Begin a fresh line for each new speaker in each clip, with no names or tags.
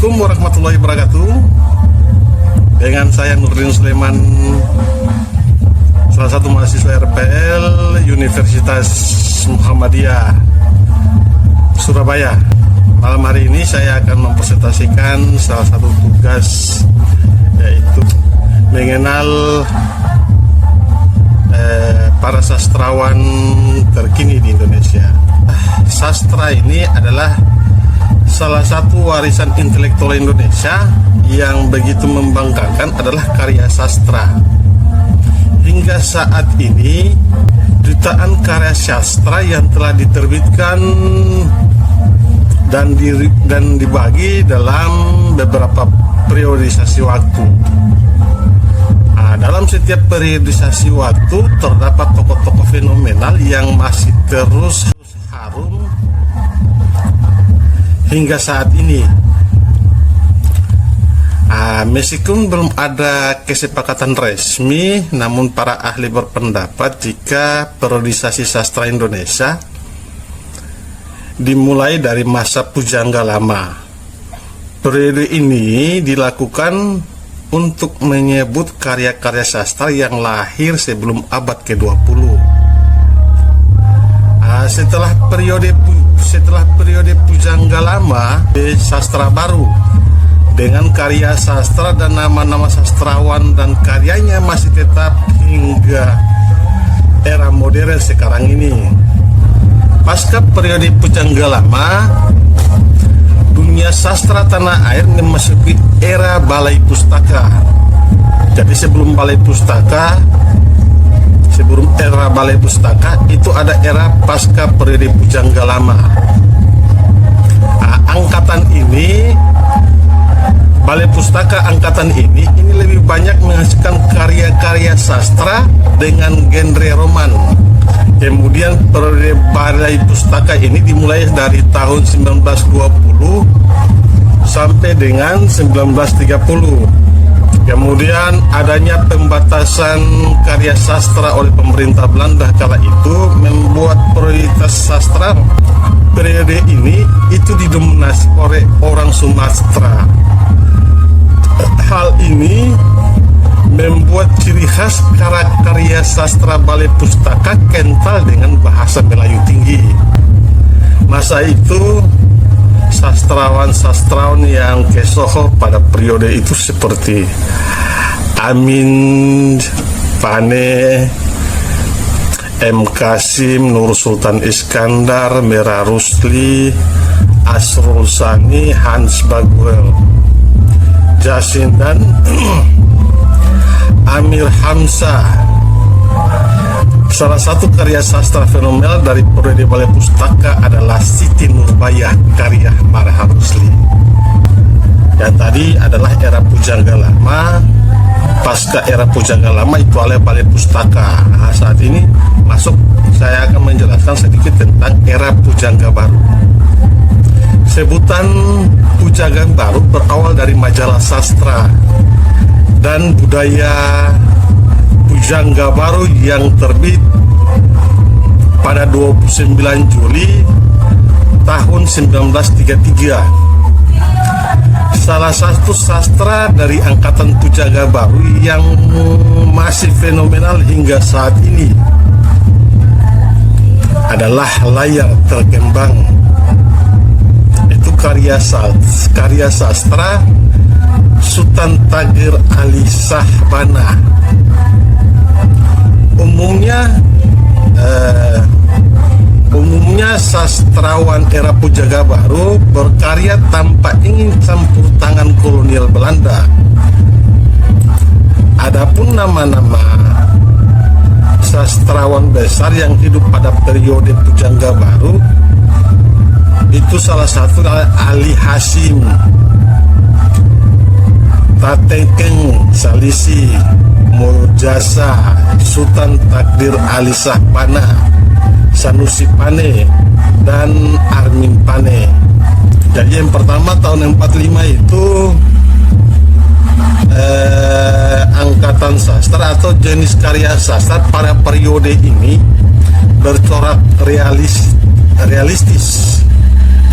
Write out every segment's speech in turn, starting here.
Assalamualaikum warahmatullahi wabarakatuh. Dengan saya Nurdin Sulaiman, salah satu mahasiswa RPL Universitas Muhammadiyah Surabaya. Malam hari ini saya akan mempresentasikan salah satu tugas, yaitu mengenal para sastrawan terkini di Indonesia. Sastra ini adalah salah satu warisan intelektual Indonesia yang begitu membanggakan adalah karya sastra. Hingga saat ini, jutaan karya sastra yang telah diterbitkan dan dibagi dalam beberapa periodisasi waktu. Dalam setiap periodisasi waktu terdapat tokoh-tokoh fenomenal yang masih terus harum hingga saat ini. Meskipun belum ada kesepakatan resmi, namun para ahli berpendapat jika periodisasi sastra Indonesia dimulai dari masa Pujangga Lama. Periode ini dilakukan untuk menyebut karya-karya sastra yang lahir sebelum abad ke-20. Setelah periode Pujangga Lama, sastra baru dengan karya sastra dan nama-nama sastrawan dan karyanya masih tetap hingga era modern sekarang ini. Pasca periode Pujangga Lama, dunia sastra tanah air memasuki era balai pustaka. Jadi sebelum era balai pustaka itu ada era pasca periode Pujangga Lama. Angkatan ini, balai pustaka angkatan ini lebih banyak menghasilkan karya-karya sastra dengan genre roman. Kemudian periode balai pustaka ini dimulai dari tahun 1920 sampai dengan 1930. Kemudian adanya pembatasan karya sastra oleh pemerintah Belanda kala itu membuat prioritas sastra periode ini itu didominasi oleh orang Sumatera. Hal ini membuat ciri khas karya sastra balai pustaka kental dengan bahasa Melayu tinggi. Masa itu sastrawan yang kesoho pada periode itu seperti Amin Pane, M. Kasim, Nur Sultan Iskandar, Mera Rusli, Asrul Sani, Hans Bagwell, Jasin dan Amir Hamzah. Salah satu karya sastra fenomenal dari periode balai pustaka adalah Siti Nurbaya karya Marha Rusli. Dan tadi adalah era Pujangga Lama. Pasca era Pujangga Lama itu oleh balai pustaka. Saat ini saya akan menjelaskan sedikit tentang era Pujangga Baru. Sebutan Pujangga Baru berawal dari majalah sastra dan budaya Pujangga Baru yang terbit pada 29 Juli tahun 1933. Salah satu sastra dari angkatan Pujangga Baru yang masih fenomenal hingga saat ini adalah Layar Terkembang. Itu karya sastra Sultan Tagir Ali Sahbana. Umumnya sastrawan era Pujangga Baru berkarya tanpa ingin campur tangan kolonial Belanda. Adapun nama-nama sastrawan besar yang hidup pada periode Pujangga Baru itu salah satu Ali Hasim, Tatengkeng Salisi, Mujasa, Sultan Takdir Ali Sahbana, Sanusi Pane, dan Armin Pane. Jadi yang pertama tahun 45 itu angkatan sastra atau jenis karya sastra pada periode ini bercorak realistis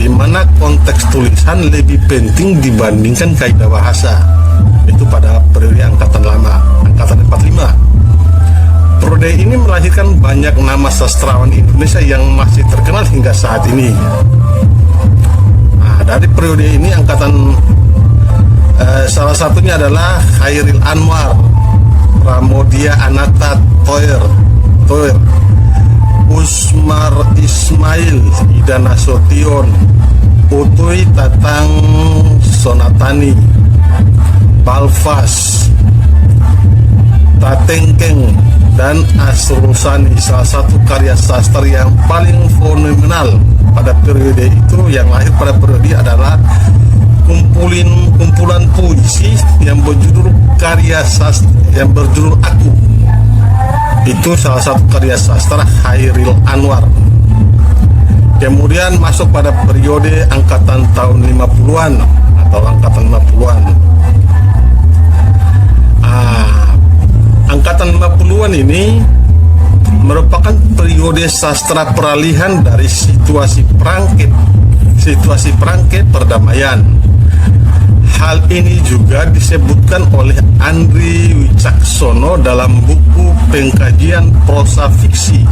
di mana konteks tulisan lebih penting dibandingkan kaidah bahasa. Itu pada periode angkatan lama, angkatan 45. Periode ini melahirkan banyak nama sastrawan Indonesia yang masih terkenal hingga saat ini. Nah, dari periode ini angkatan salah satunya adalah Khairil Anwar, Pramodia Ananta Thoir, Usmar Ismail, Ida Nasution, Utui Tatang Sonatani, Balfas, Tatengkeng, dan Asrusani. Salah satu karya sastra yang paling fenomenal pada periode itu yang lahir pada periode adalah kumpulan puisi yang berjudul karya sastra yang berjudul Aku. Itu salah satu karya sastra Khairil Anwar. Kemudian masuk pada periode angkatan tahun 50-an atau angkatan 50-an. Angkatan 50-an ini merupakan periode sastra peralihan dari situasi perangkat perdamaian. Hal ini juga disebutkan oleh Andri Wicaksono dalam buku Pengkajian Prosa Fiksi.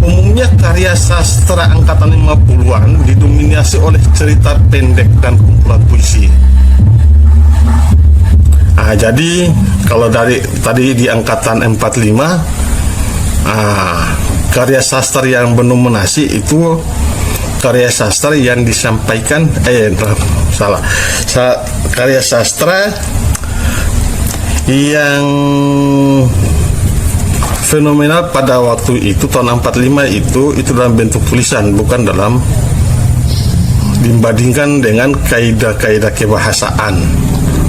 Umumnya karya sastra angkatan 50-an didominasi oleh cerita pendek dan kumpulan puisi. Jadi kalau dari tadi di angkatan 45, karya sastra yang mendominasi itu karya sastra yang disampaikan karya sastra yang fenomenal pada waktu itu tahun 45 itu dalam bentuk tulisan, bukan dalam dibandingkan dengan kaidah-kaidah kebahasaan.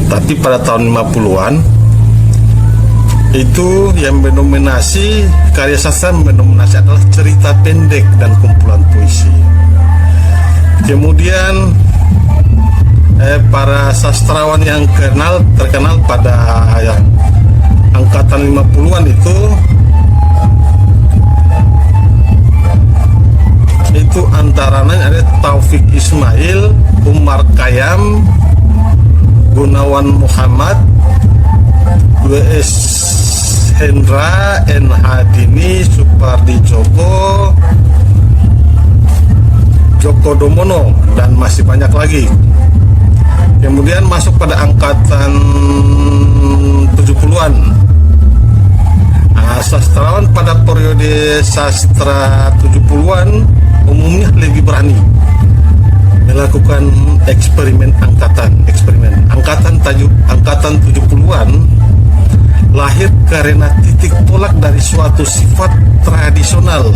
Tapi pada tahun 50-an itu yang mendominasi, karya sastra mendominasi adalah cerita pendek dan kumpulan puisi. Kemudian para sastrawan yang terkenal pada angkatan 50-an itu antaranya ada Taufik Ismail, Umar Khayyam, Gunawan Muhammad, W.S. Hendra, N. Hadini, Supardi Djoko, Joko Domono, dan masih banyak lagi. Kemudian masuk pada angkatan 70-an. Sastrawan pada periode sastra 70-an umumnya lebih berani melakukan eksperimen. Angkatan 70-an lahir karena titik tolak dari suatu sifat tradisional.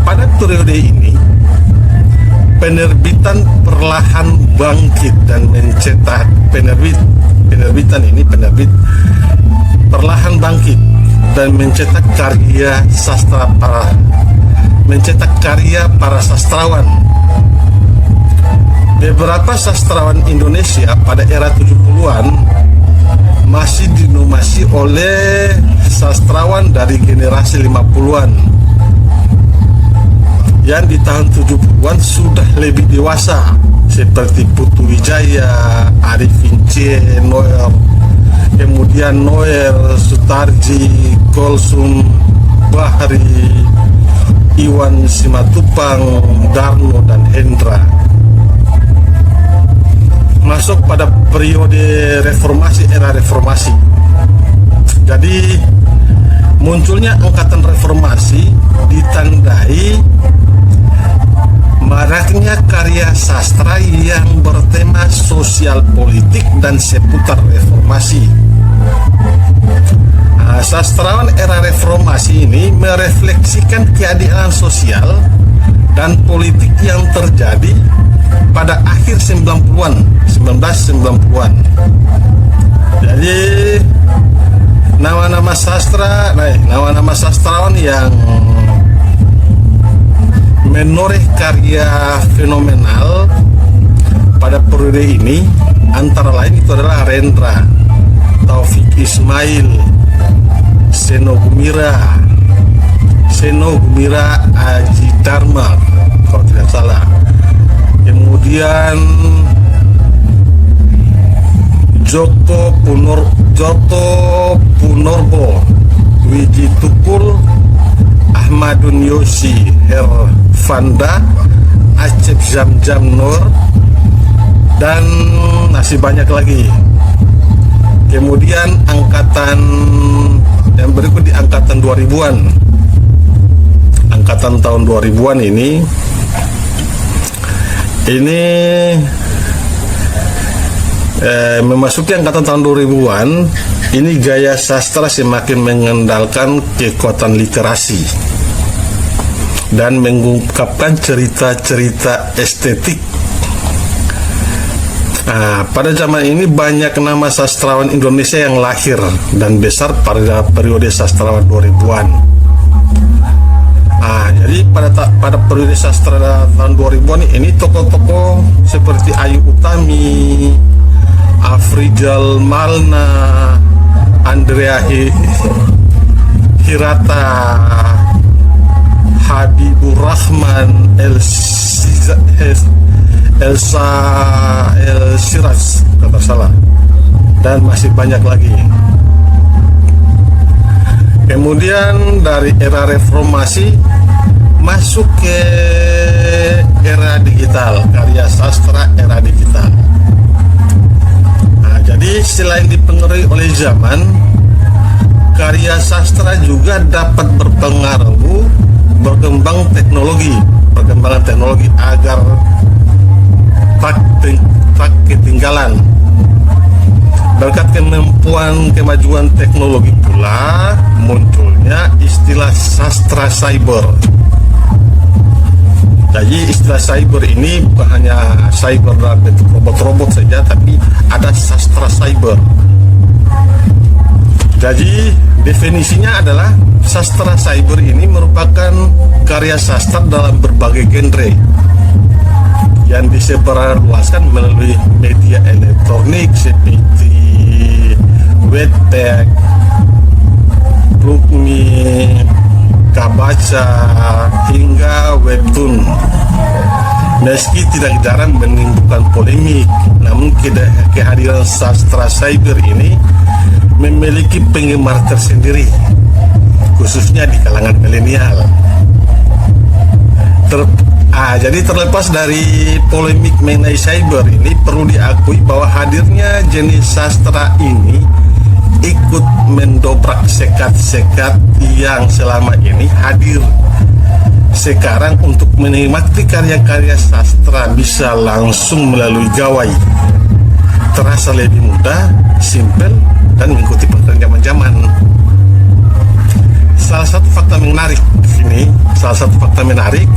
Pada periode ini, penerbitan perlahan bangkit dan mencetak penerbit perlahan bangkit dan mencetak karya para sastrawan. Beberapa sastrawan Indonesia pada era 70-an masih didominasi oleh sastrawan dari generasi 50-an yang di tahun 70-an sudah lebih dewasa, seperti Putu Wijaya, Arifin C. Noer, kemudian Noer, Sutarji, Kolsum, Bahri, Iwan Simatupang, Darno, dan Hendra. Masuk pada periode reformasi, era reformasi. Jadi munculnya angkatan reformasi ditandai maraknya karya sastra yang bertema sosial politik dan seputar reformasi. Sastrawan era reformasi ini merefleksikan keadilan sosial dan politik yang terjadi pada akhir 1990-an. Jadi nama-nama sastrawan yang menoreh karya fenomenal pada periode ini antara lain itu adalah Rendra, Taufik Ismail, Seno Gumira Aji Dharma, kalau tidak salah. Kemudian Joko Punorbo, Wiji Tukul, Ahmadun Yosi, Hervanda, Acep Zamzam Nur, dan masih banyak lagi. Kemudian angkatan yang berikut di angkatan 2000-an. Angkatan tahun 2000-an ini memasuki angkatan tahun 2000-an, ini gaya sastra semakin mengandalkan kekuatan literasi dan mengungkapkan cerita-cerita estetik. Nah, pada zaman ini banyak nama sastrawan Indonesia yang lahir dan besar pada periode sastrawan 2000-an. Jadi pada periode sastra tahun 2000-an ini tokoh-tokoh seperti Ayu Utami, Afrizal Malna, Andrea Hirata, Habibur Rahman, Elsa El Siraz, kata salah, dan masih banyak lagi. Kemudian dari era reformasi masuk ke era digital, karya sastra era digital. Jadi selain dipengaruhi oleh zaman, karya sastra juga dapat berpengaruh perkembangan teknologi agar tak ketinggalan. Berkat kemajuan teknologi pula munculnya istilah sastra cyber. Jadi istilah cyber ini bukan hanya cyber dalam bentuk robot-robot saja, tapi ada sastra cyber. Jadi definisinya adalah sastra cyber ini merupakan karya sastra dalam berbagai genre yang disebarluaskan melalui media elektronik seperti Wattpad, Blogme, Kabaca, hingga webtoon. Meski tidak jarang menimbulkan polemik, namun kehadiran sastra cyber ini memiliki penggemar tersendiri, khususnya di kalangan milenial. Jadi terlepas dari polemik mengenai cyber ini, perlu diakui bahwa hadirnya jenis sastra ini ikut mendobrak sekat-sekat yang selama ini hadir. Sekarang untuk menikmati karya-karya sastra bisa langsung melalui gawai, terasa lebih mudah, simpel, dan mengikuti perkembangan zaman. Salah satu fakta menarik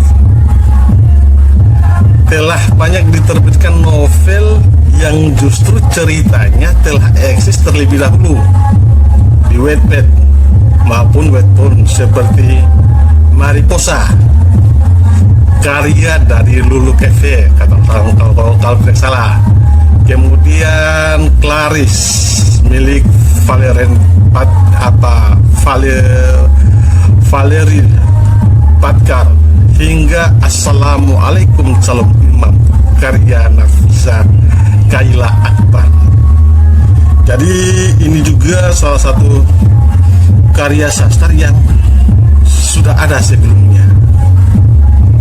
telah banyak diterbitkan novel yang justru ceritanya telah eksis terlebih dahulu di Wattpad maupun webtoon, seperti Mariposa, karya dari Lulu Cafe, kalau tidak salah. Kemudian Clarice milik Valerie Patkar, hingga Assalamualaikum Calon Imam, karya Nafisa Kaila Akbar. Jadi ini juga salah satu karya sastra yang sudah ada sebelumnya.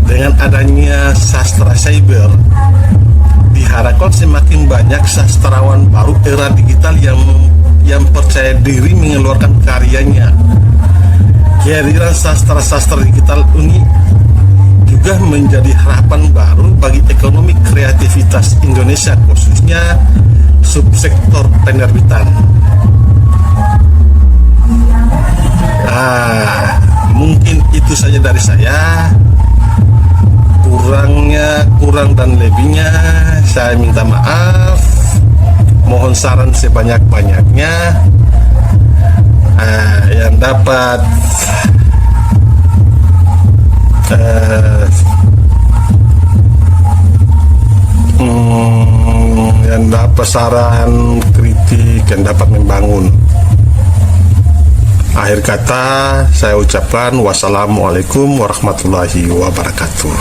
Dengan adanya sastra cyber, diharapkan semakin banyak sastrawan baru era digital yang percaya diri mengeluarkan karyanya. Kehadiran sastra digital ini juga menjadi harapan baru bagi ekonomi kreativitas Indonesia, khususnya subsektor penerbitan. Mungkin itu saja dari saya. Kurang dan lebihnya saya minta maaf. Mohon saran sebanyak-banyaknya yang dapat saran, kritik yang dapat membangun. Akhir kata saya ucapkan wassalamualaikum warahmatullahi wabarakatuh.